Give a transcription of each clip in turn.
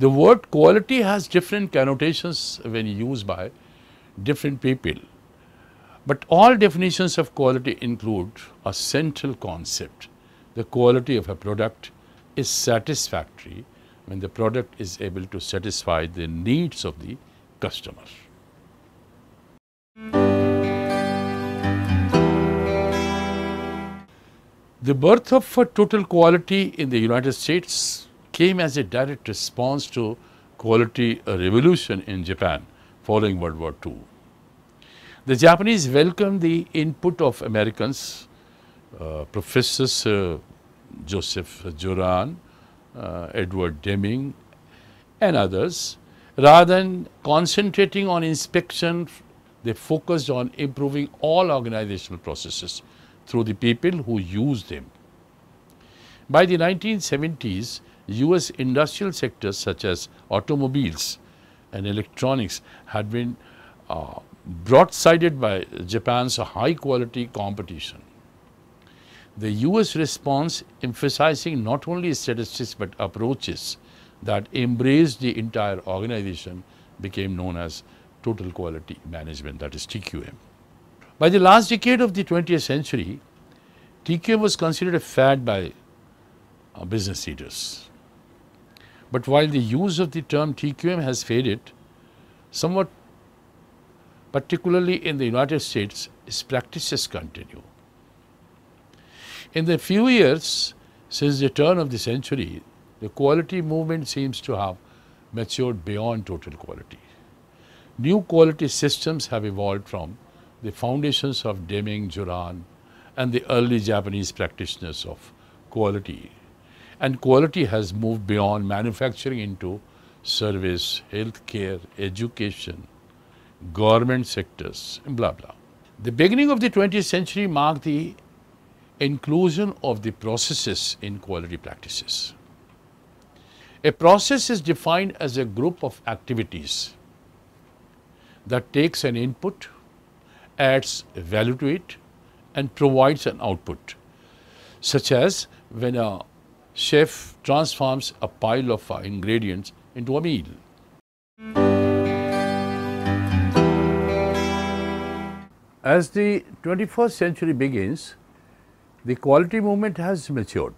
The word quality has different connotations when used by different people, but all definitions of quality include a central concept. The quality of a product is satisfactory when the product is able to satisfy the needs of the customer. The birth of total quality in the United States came as a direct response to quality revolution in Japan following World War II. The Japanese welcomed the input of Americans, Professors Joseph Juran, Edward Deming and others. Rather than concentrating on inspection, they focused on improving all organizational processes through the people who use them. By the 1970s, US industrial sectors such as automobiles and electronics had been broadsided by Japan's high quality competition. The US response, emphasizing not only statistics but approaches that embraced the entire organization, became known as total quality management, that is TQM. By the last decade of the 20th century, TQM was considered a fad by business leaders. But while the use of the term TQM has faded somewhat, particularly in the United States, its practices continue. In the few years since the turn of the century, the quality movement seems to have matured beyond total quality. New quality systems have evolved from the foundations of Deming, Juran and the early Japanese practitioners of quality. And quality has moved beyond manufacturing into service, healthcare, education, government sectors, and blah, blah. The beginning of the 20th century marked the inclusion of the processes in quality practices. A process is defined as a group of activities that takes an input, adds value to it, and provides an output, such as when a chef transforms a pile of ingredients into a meal. As the 21st century begins, the quality movement has matured.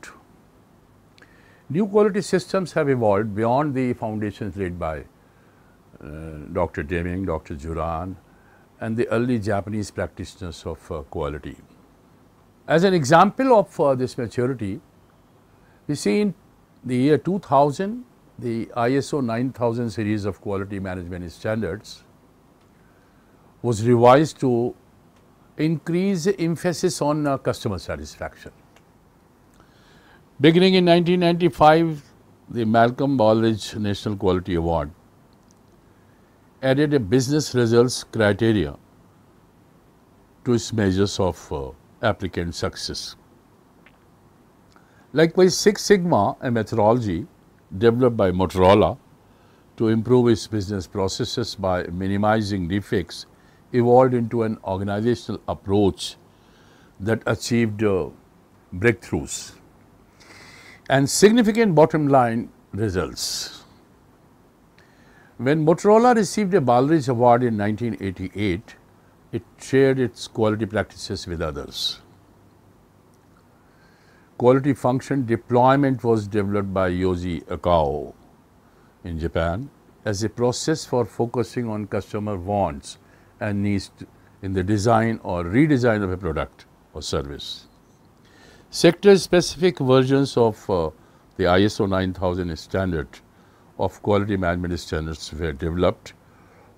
New quality systems have evolved beyond the foundations laid by Dr. Deming, Dr. Juran and the early Japanese practitioners of quality. As an example of this maturity, we see in the year 2000, the ISO 9000 series of quality management standards was revised to increase emphasis on customer satisfaction. Beginning in 1995, the Malcolm Baldrige National Quality Award added a business results criteria to its measures of applicant success. Likewise, Six Sigma, a methodology developed by Motorola to improve its business processes by minimizing defects, evolved into an organizational approach that achieved breakthroughs and significant bottom line results. When Motorola received a Baldrige Award in 1988, it shared its quality practices with others. Quality function deployment was developed by Yoji Akao in Japan as a process for focusing on customer wants and needs in the design or redesign of a product or service. Sector-specific versions of the ISO 9000 standard of quality management standards were developed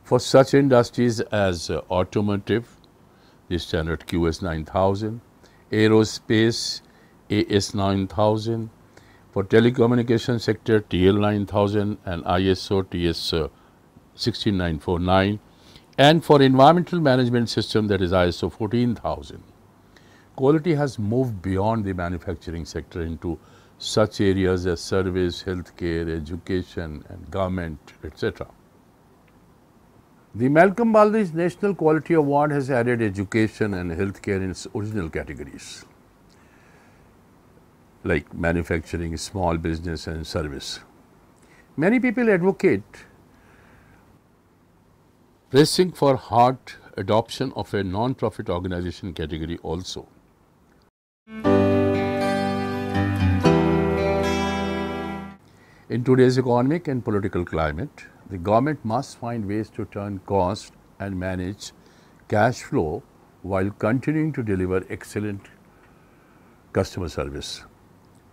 for such industries as automotive, the standard QS 9000, aerospace, AS 9000, for telecommunication sector TL 9000 and ISO TS 16949, and for environmental management system, that is ISO 14000. Quality has moved beyond the manufacturing sector into such areas as service, healthcare, education and government, etc. The Malcolm Baldrige National Quality Award has added education and healthcare in its original categories, like manufacturing, small business and service. Many people advocate pressing for hard adoption of a non-profit organization category also. In today's economic and political climate, the government must find ways to turn cost and manage cash flow while continuing to deliver excellent customer service.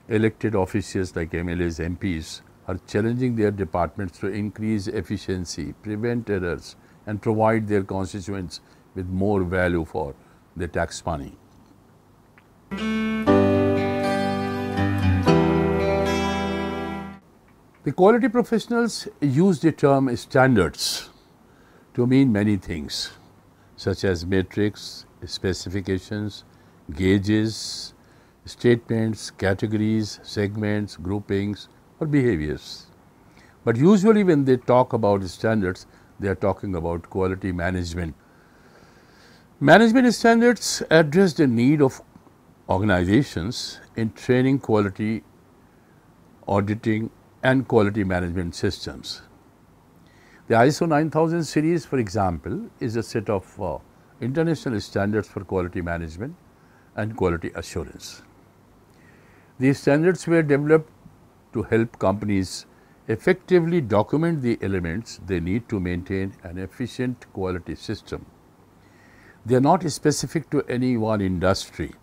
Elected officials like MLAs, MPs are challenging their departments to increase efficiency, prevent errors, and provide their constituents with more value for their tax money. The quality professionals use the term standards to mean many things, such as metrics, specifications, gauges, statements, categories, segments, groupings, or behaviors. But usually when they talk about standards, they are talking about quality management. Management standards address the need of organizations in training, quality auditing, and quality management systems. The ISO 9000 series, for example, is a set of international standards for quality management and quality assurance. These standards were developed to help companies effectively document the elements they need to maintain an efficient quality system. They are not specific to any one industry.